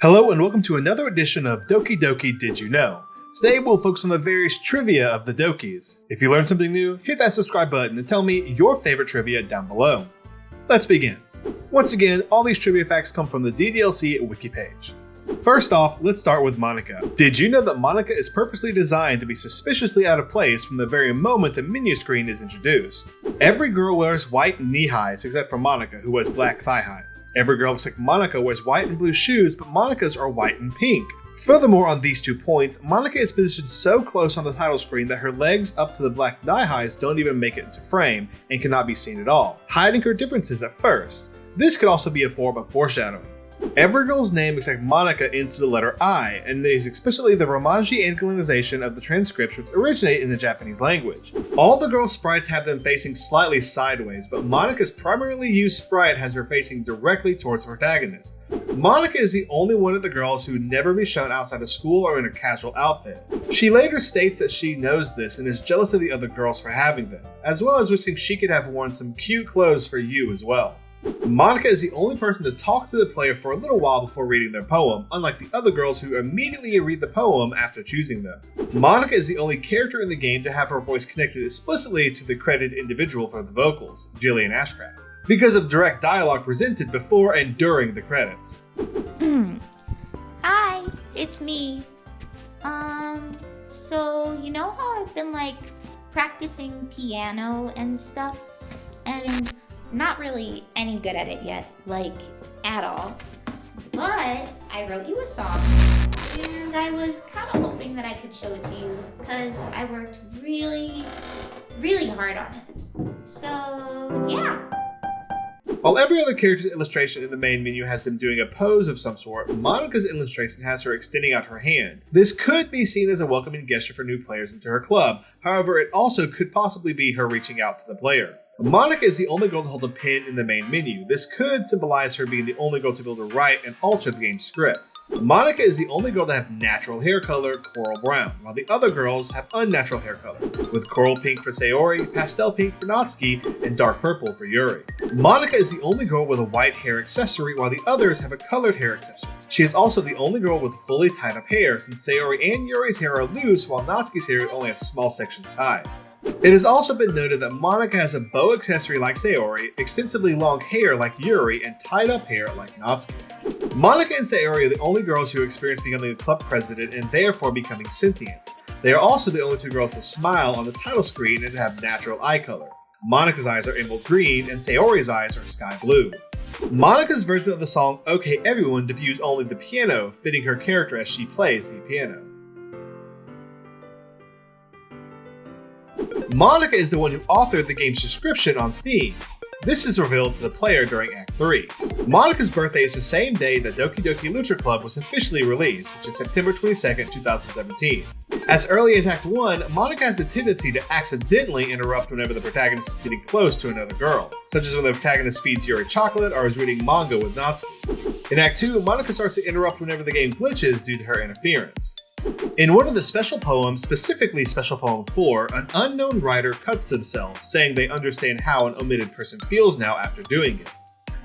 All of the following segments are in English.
Hello and welcome to another edition of Doki Doki Did You Know? Today we'll focus on the various trivia of the Dokis. If you learned something new, hit that subscribe button and tell me your favorite trivia down below. Let's begin. Once again, all these trivia facts come from the DDLC wiki page. First off, let's start with Monika. Did you know that Monika is purposely designed to be suspiciously out of place from the very moment the menu screen is introduced? Every girl wears white knee highs except for Monika, who wears black thigh highs. Every girl except Monika wears white and blue shoes, but Monika's are white and pink. Furthermore, on these 2 points, Monika is positioned so close on the title screen that her legs up to the black thigh highs don't even make it into frame and cannot be seen at all, hiding her differences at first. This could also be a form of foreshadowing. Every girl's name except Monika ends with the letter I, and is explicitly the Romanji anglicization of the transcripts which originate in the Japanese language. All the girl sprites have them facing slightly sideways, but Monika's primarily used sprite has her facing directly towards the protagonist. Monika is the only one of the girls who would never be shown outside of school or in a casual outfit. She later states that she knows this and is jealous of the other girls for having them, as well as wishing she could have worn some cute clothes for you as well. Monika is the only person to talk to the player for a little while before reading their poem, unlike the other girls who immediately read the poem after choosing them. Monika is the only character in the game to have her voice connected explicitly to the credited individual for the vocals, Jillian Ashcraft, because of direct dialogue presented before and during the credits. Hi, it's me. So you know how I've been practicing piano and stuff? And not really any good at it yet, at all. But I wrote you a song, and I was kind of hoping that I could show it to you, because I worked really, really hard on it. So, yeah. While every other character's illustration in the main menu has them doing a pose of some sort, Monika's illustration has her extending out her hand. This could be seen as a welcoming gesture for new players into her club, however it also could possibly be her reaching out to the player. Monika is the only girl to hold a pen in the main menu. This could symbolize her being the only girl to be able to write and alter the game's script. Monika is the only girl to have natural hair color, coral brown, while the other girls have unnatural hair color, with coral pink for Sori, pastel pink for Natsumi, and dark purple for Yuri. Monika is the only girl with a white hair accessory, while the others have a colored hair accessory. She is also the only girl with fully tied up hair, since Sori and Yuri's hair are loose, while Natsuki's hair only has small sections tied. It has also been noted that Monika has a bow accessory like Sori, extensively long hair like Yuri, and tied up hair like Natsuki. Monika and Sori are the only girls who experience becoming a club president and therefore becoming sentient. They are also the only 2 girls to smile on the title screen and to have natural eye color. Monika's eyes are emerald green and Sayori's eyes are sky blue. Monika's version of the song Okay Everyone debuts only the piano, fitting her character as she plays the piano. Monika is the one who authored the game's description on Steam. This is revealed to the player during Act 3. Monika's birthday is the same day that Doki Doki Literature Club was officially released, which is September 22nd, 2017. As early as Act 1, Monika has the tendency to accidentally interrupt whenever the protagonist is getting close to another girl, such as when the protagonist feeds Yuri chocolate or is reading manga with Natsuki. In Act 2, Monika starts to interrupt whenever the game glitches due to her interference. In one of the special poems, specifically Special Poem 4, an unknown writer cuts themselves, saying they understand how an omitted person feels now after doing it.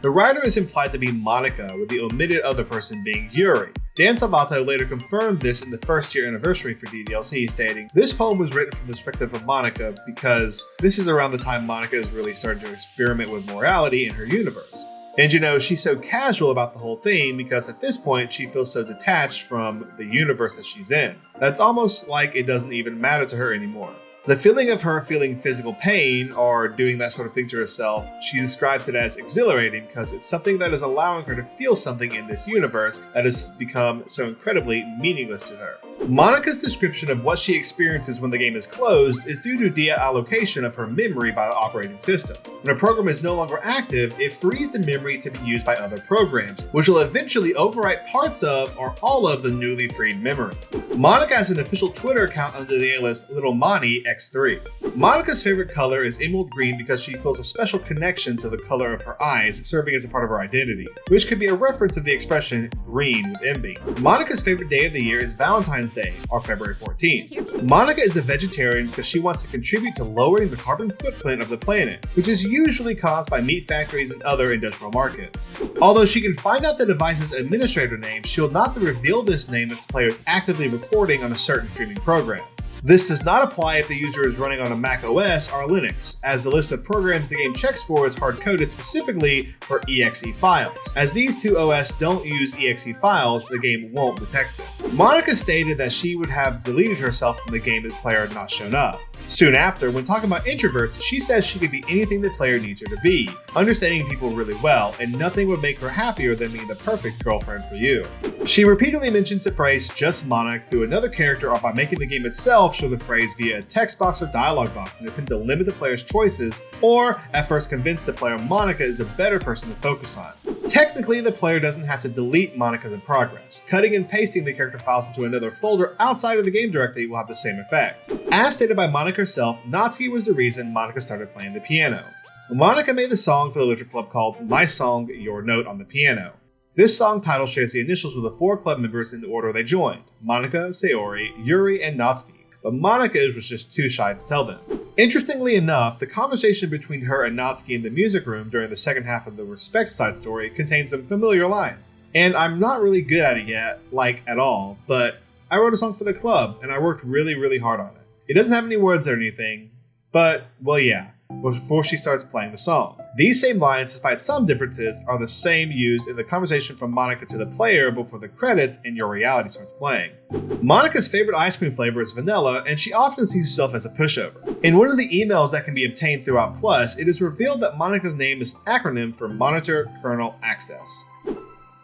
The writer is implied to be Monika, with the omitted other person being Yuri. Dan Sabato later confirmed this in the first year anniversary for DDLC, stating, "This poem was written from the perspective of Monika because this is around the time Monika is really starting to experiment with morality in her universe. And she's so casual about the whole thing because at this point she feels so detached from the universe that she's in. That's almost like it doesn't even matter to her anymore." The feeling of her feeling physical pain or doing that sort of thing to herself, she describes it as exhilarating because it's something that is allowing her to feel something in this universe that has become so incredibly meaningless to her. Monika's description of what she experiences when the game is closed is due to deallocation of her memory by the operating system. When a program is no longer active, it frees the memory to be used by other programs, which will eventually overwrite parts of or all of the newly freed memory. Monika has an official Twitter account under the alias Little Mani X3. Monika's favorite color is emerald green because she feels a special connection to the color of her eyes, serving as a part of her identity, which could be a reference of the expression green with envy. Monika's favorite day of the year is Valentine's Day, or February 14th. Monika is a vegetarian because she wants to contribute to lowering the carbon footprint of the planet, which is usually caused by meat factories and other industrial markets. Although she can find out the device's administrator name, she will not reveal this name if the player is actively recording on a certain streaming program. This does not apply if the user is running on a Mac OS or Linux, as the list of programs the game checks for is hard-coded specifically for exe files. As these two OS don't use exe files, the game won't detect it. Monika stated that she would have deleted herself from the game if the player had not shown up. Soon after, when talking about introverts, she says she could be anything the player needs her to be, understanding people really well, and nothing would make her happier than being the perfect girlfriend for you. She repeatedly mentions the phrase just Monika through another character or by making the game itself show the phrase via a text box or dialogue box in an attempt to limit the player's choices, or at first convince the player Monika is the better person to focus on. Technically, the player doesn't have to delete Monika in progress. Cutting and pasting the character files into another folder outside of the game directly will have the same effect. As stated by Monika herself, Natsuki was the reason Monika started playing the piano. Monika made the song for the Literature Club called My Song, Your Note on the Piano. This song title shares the initials with the 4 club members in the order they joined: Monika, Sori, Yuri, and Natsumi. But Monika was just too shy to tell them. Interestingly enough, the conversation between her and Natsuki in the music room during the second half of the Respect side story contains some familiar lines. And I'm not really good at it yet, at all, but I wrote a song for the club, and I worked really hard on it. It doesn't have any words or anything, but, well, yeah, before she starts playing the song. These same lines, despite some differences, are the same used in the conversation from Monika to the player before the credits and Your Reality starts playing. Monika's favorite ice cream flavor is vanilla, and she often sees herself as a pushover. In one of the emails that can be obtained throughout Plus, it is revealed that Monika's name is an acronym for Monitor Kernel Access.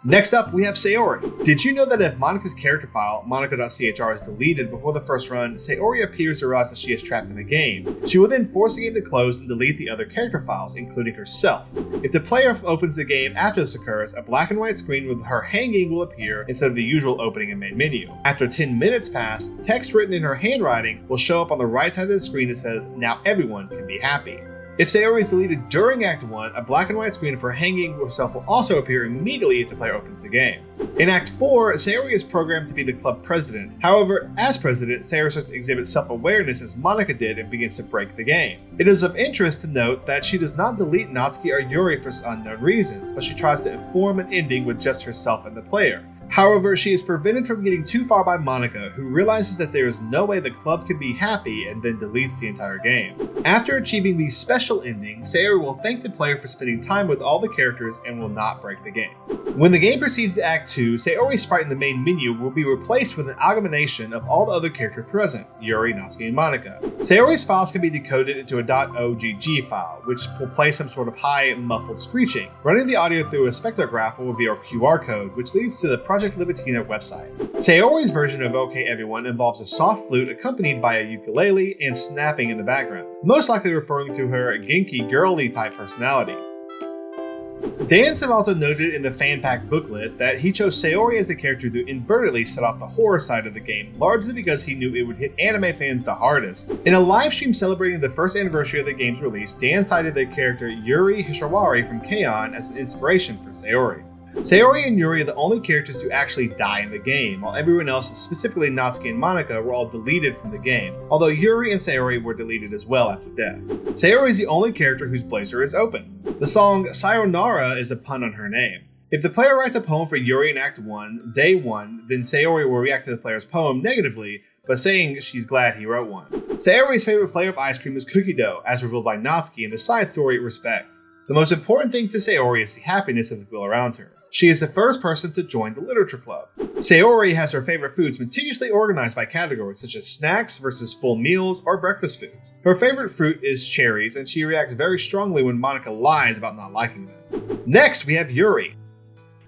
Next up, we have Sori. Did you know that if Monika's character file, monika.chr, is deleted before the first run, Sori appears to realize that she is trapped in a game. She will then force the game to close and delete the other character files, including herself. If the player opens the game after this occurs, a black and white screen with her hanging will appear instead of the usual opening and main menu. After 10 minutes pass, text written in her handwriting will show up on the right side of the screen that says, "Now everyone can be happy." If Sayori is deleted during Act 1, a black and white screen of her hanging herself will also appear immediately if the player opens the game. In Act 4, Sayori is programmed to be the club president. However, as president, Sayori starts to exhibit self-awareness as Monika did and begins to break the game. It is of interest to note that she does not delete Natsuki or Yuri for unknown reasons, but she tries to inform an ending with just herself and the player. However, she is prevented from getting too far by Monika, who realizes that there is no way the club can be happy and then deletes the entire game. After achieving the special ending, Sayori will thank the player for spending time with all the characters and will not break the game. When the game proceeds to Act 2, Sayori's sprite in the main menu will be replaced with an amalgamation of all the other characters present, Yuri, Natsuki, and Monika. Sayori's files can be decoded into a .ogg file, which will play some sort of high, muffled screeching. Running the audio through a spectrograph will reveal a QR code, which leads to the Project Libitina website. Sayori's version of OK Everyone involves a soft flute accompanied by a ukulele and snapping in the background, most likely referring to her Genki girly type personality. Dan Savalto noted in the fanpack booklet that he chose Sayori as the character to inadvertently set off the horror side of the game, largely because he knew it would hit anime fans the hardest. In a live stream celebrating the first anniversary of the game's release, Dan cited the character Yuri Hishawari from K-On! As an inspiration for Sayori. Sayori and Yuri are the only characters to actually die in the game, while everyone else, specifically Natsuki and Monika, were all deleted from the game, although Yuri and Sayori were deleted as well after death. Sayori is the only character whose blazer is open. The song Sayonara is a pun on her name. If the player writes a poem for Yuri in Act 1, Day 1, then Sayori will react to the player's poem negatively, but saying she's glad he wrote one. Sayori's favorite flavor of ice cream is cookie dough, as revealed by Natsuki in the side story Respect. The most important thing to Sayori is the happiness of the people around her. She is the first person to join the Literature Club. Sayori has her favorite foods meticulously organized by categories such as snacks versus full meals or breakfast foods. Her favorite fruit is cherries, and she reacts very strongly when Monika lies about not liking them. Next, we have Yuri.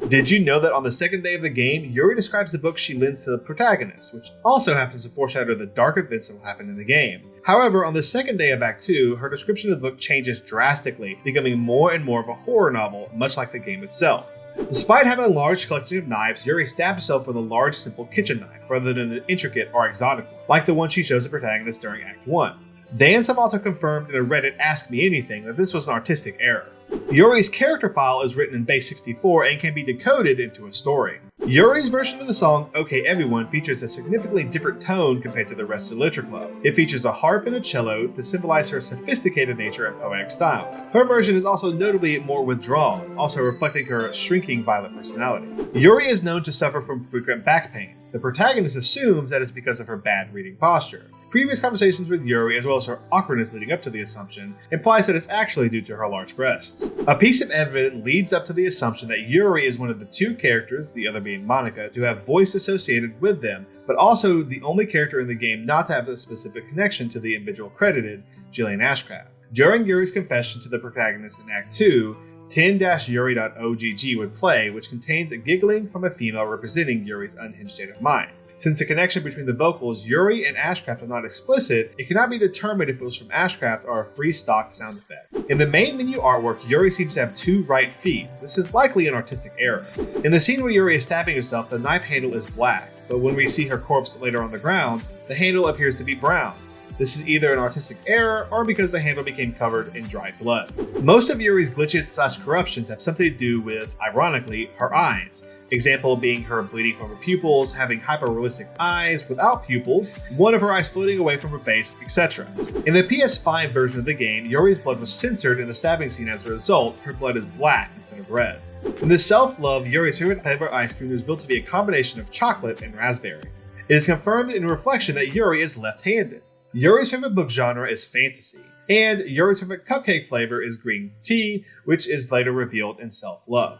Did you know that on the second day of the game, Yuri describes the book she lends to the protagonist, which also happens to foreshadow the dark events that will happen in the game. However, on the second day of Act 2, her description of the book changes drastically, becoming more and more of a horror novel, much like the game itself. Despite having a large collection of knives, Yuri stabs herself with a large, simple kitchen knife, rather than an intricate or exotic one, like the one she shows the protagonist during Act 1. Dan Savalto confirmed in a Reddit Ask Me Anything that this was an artistic error. Yuri's character file is written in base 64 and can be decoded into a story. Yuri's version of the song OK Everyone features a significantly different tone compared to the rest of the Literature Club. It features a harp and a cello to symbolize her sophisticated nature and poetic style. Her version is also notably more withdrawn, also reflecting her shrinking violent personality. Yuri is known to suffer from frequent back pains. The protagonist assumes that it's because of her bad reading posture. Previous conversations with Yuri, as well as her awkwardness leading up to the assumption, implies that it's actually due to her large breasts. A piece of evidence leads up to the assumption that Yuri is one of the two characters, the other being Monika, to have voice associated with them, but also the only character in the game not to have a specific connection to the individual credited, Jillian Ashcraft. During Yuri's confession to the protagonist in Act 2, 10-Yuri.ogg would play, which contains a giggling from a female representing Yuri's unhinged state of mind. Since the connection between the vocals Yuri and Ashcraft are not explicit, it cannot be determined if it was from Ashcraft or a free stock sound effect. In the main menu artwork, Yuri seems to have two right feet. This is likely an artistic error. In the scene where Yuri is stabbing herself, the knife handle is black, but when we see her corpse later on the ground, the handle appears to be brown. This is either an artistic error or because the handle became covered in dried blood. Most of Yuri's glitches/corruptions have something to do with, ironically, her eyes. Example being her bleeding from her pupils, having hyper-realistic eyes without pupils, one of her eyes floating away from her face, etc. In the PS5 version of the game, Yuri's blood was censored in the stabbing scene. As a result, her blood is black instead of red. In the self-love, Yuri's favorite ice cream is revealed to be a combination of chocolate and raspberry. It is confirmed in reflection that Yuri is left-handed. Yuri's favorite book genre is fantasy, and Yuri's favorite cupcake flavor is green tea, which is later revealed in self-love.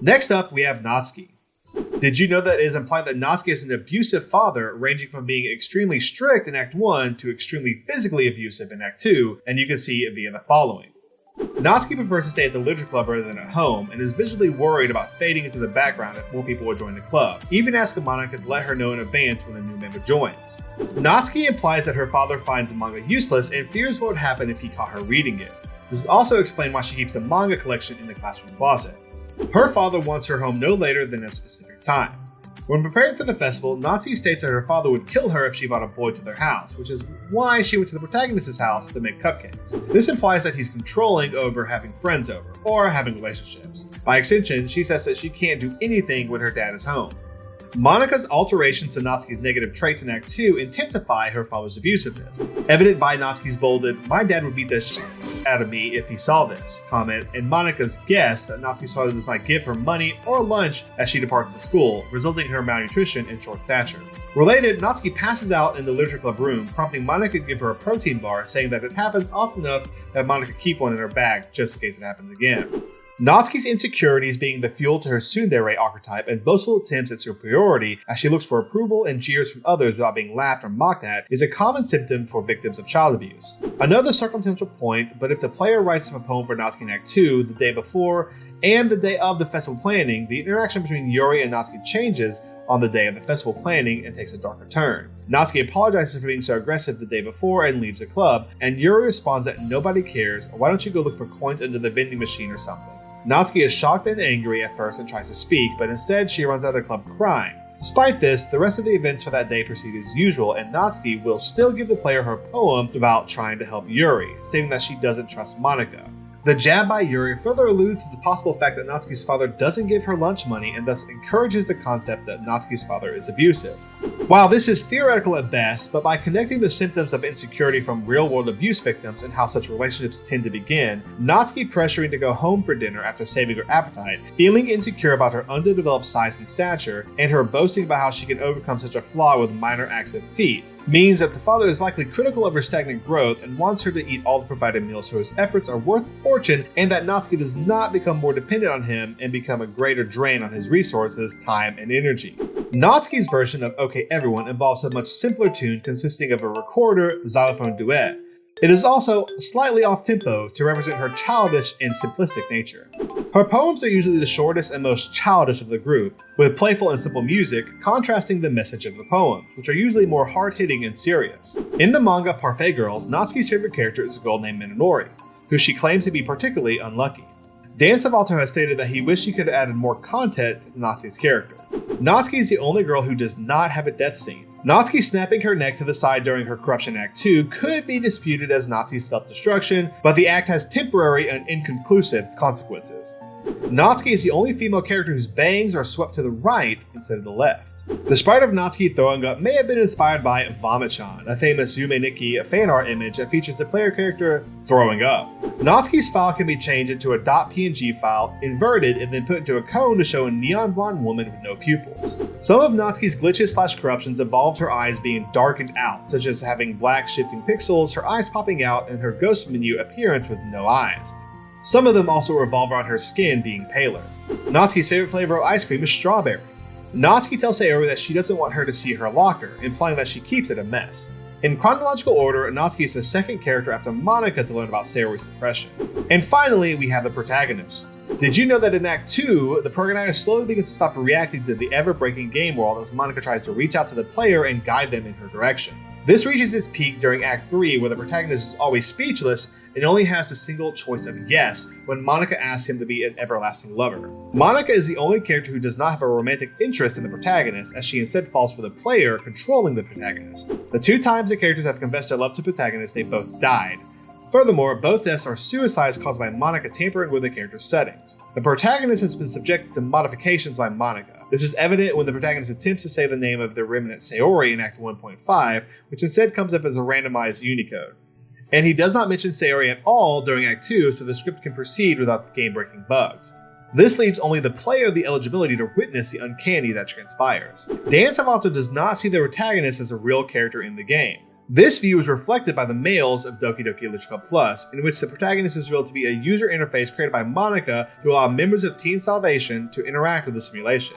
Next up, we have Natsuki. Did you know that it is implied that Natsuki is an abusive father, ranging from being extremely strict in Act 1 to extremely physically abusive in Act 2, and you can see it via the following. Natsuki prefers to stay at the Literature Club rather than at home, and is visually worried about fading into the background if more people would join the club, even asking Monika to let her know in advance when a new member joins. Natsuki implies that her father finds the manga useless and fears what would happen if he caught her reading it. This is also explained why she keeps a manga collection in the classroom closet. Her father wants her home no later than a specific time. When preparing for the festival, Natsuki states that her father would kill her if she brought a boy to their house, which is why she went to the protagonist's house to make cupcakes. This implies that he's controlling over having friends over, or having relationships. By extension, she says that she can't do anything when her dad is home. Monika's alterations to Natsuki's negative traits in Act 2 intensify her father's abusiveness, evident by Natsuki's bolded, "My dad would beat the shit out of me if he saw this" comment, and Monika's guess that Natsuki's father does not give her money or lunch as she departs to school, resulting in her malnutrition and short stature. Related, Natsuki passes out in the Literature Club room, prompting Monika to give her a protein bar, saying that it happens often enough that Monika keep one in her bag just in case it happens again. Natsuki's insecurities being the fuel to her tsundere archetype and boastful attempts at superiority as she looks for approval and jeers from others without being laughed or mocked at is a common symptom for victims of child abuse. Another circumstantial point, but if the player writes a poem for Natsuki in Act 2 the day before and the day of the festival planning, the interaction between Yuri and Natsuki changes on the day of the festival planning and takes a darker turn. Natsuki apologizes for being so aggressive the day before and leaves the club, and Yuri responds that nobody cares, or why don't you go look for coins under the vending machine or something. Natsuki is shocked and angry at first and tries to speak, but instead she runs out of the club crying. Despite this, the rest of the events for that day proceed as usual, and Natsuki will still give the player her poem about trying to help Yuri, stating that she doesn't trust Monika. The jab by Yuri further alludes to the possible fact that Natsuki's father doesn't give her lunch money and thus encourages the concept that Natsuki's father is abusive. While this is theoretical at best, but by connecting the symptoms of insecurity from real-world abuse victims and how such relationships tend to begin, Natsuki pressuring to go home for dinner after saving her appetite, feeling insecure about her underdeveloped size and stature, and her boasting about how she can overcome such a flaw with minor acts of feet, means that the father is likely critical of her stagnant growth and wants her to eat all the provided meals so his efforts are worth a fortune, and that Natsuki does not become more dependent on him and become a greater drain on his resources, time, and energy. Natsuki's version of OK Everyone involves a much simpler tune consisting of a recorder xylophone duet. It is also slightly off-tempo to represent her childish and simplistic nature. Her poems are usually the shortest and most childish of the group, with playful and simple music contrasting the message of the poems, which are usually more hard-hitting and serious. In the manga Parfait Girls, Natsuki's favorite character is a girl named Minonori, who she claims to be particularly unlucky. Dan Savalto has stated that he wished he could have added more content to Natsuki's character. Natsuki is the only girl who does not have a death scene, Natsuki snapping her neck to the side during her corruption Act 2 could be disputed as Natsuki's self-destruction, but the act has temporary and inconclusive consequences. Natsuki is the only female character whose bangs are swept to the right instead of the left. The sprite of Natsuki throwing up may have been inspired by Vomichan, a famous Yume Nikki fan art image that features the player character throwing up. Natsuki's file can be changed into a .png file, inverted, and then put into a cone to show a neon blonde woman with no pupils. Some of Natsuki's glitches/corruptions involved her eyes being darkened out, such as having black shifting pixels, her eyes popping out, and her ghost menu appearance with no eyes. Some of them also revolve around her skin being paler. Natsuki's favorite flavor of ice cream is strawberry. Natsuki tells Sayori that she doesn't want her to see her locker, implying that she keeps it a mess. In chronological order, Natsuki is the second character after Monika to learn about Sayori's depression. And finally, we have the protagonist. Did you know that in Act 2, the protagonist slowly begins to stop reacting to the ever-breaking game world as Monika tries to reach out to the player and guide them in her direction? This reaches its peak during Act 3, where the protagonist is always speechless and only has a single choice of yes when Monika asks him to be an everlasting lover. Monika is the only character who does not have a romantic interest in the protagonist, as she instead falls for the player controlling the protagonist. The two times the characters have confessed their love to the protagonist, they both died. Furthermore, both deaths are suicides caused by Monika tampering with the character's settings. The protagonist has been subjected to modifications by Monika. This is evident when the protagonist attempts to say the name of the remnant Sayori in Act 1.5, which instead comes up as a randomized Unicode. And he does not mention Sayori at all during Act 2, so the script can proceed without the game-breaking bugs. This leaves only the player the eligibility to witness the uncanny that transpires. Dan Salvato does not see the protagonist as a real character in the game. This view is reflected by the mails of Doki Doki Literature Club Plus, in which the protagonist is revealed to be a user interface created by Monika to allow members of Team Salvation to interact with the simulation.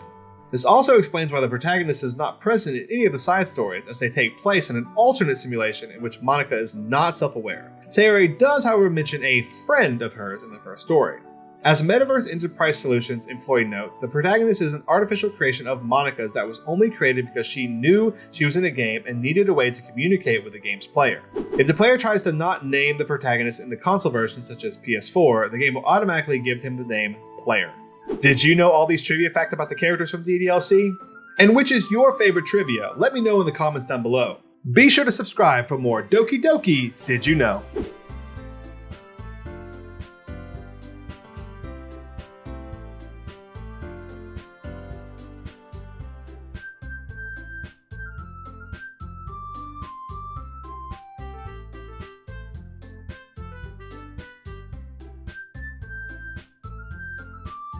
This also explains why the protagonist is not present in any of the side stories, as they take place in an alternate simulation in which Monika is not self-aware. Sayori does, however, mention a friend of hers in the first story. As Metaverse Enterprise Solutions employee note, the protagonist is an artificial creation of Monika's that was only created because she knew she was in a game and needed a way to communicate with the game's player. If the player tries to not name the protagonist in the console version, such as PS4, the game will automatically give him the name Player. Did you know all these trivia facts about the characters from DDLC? And which is your favorite trivia? Let me know in the comments down below. Be sure to subscribe for more Doki Doki Did You Know?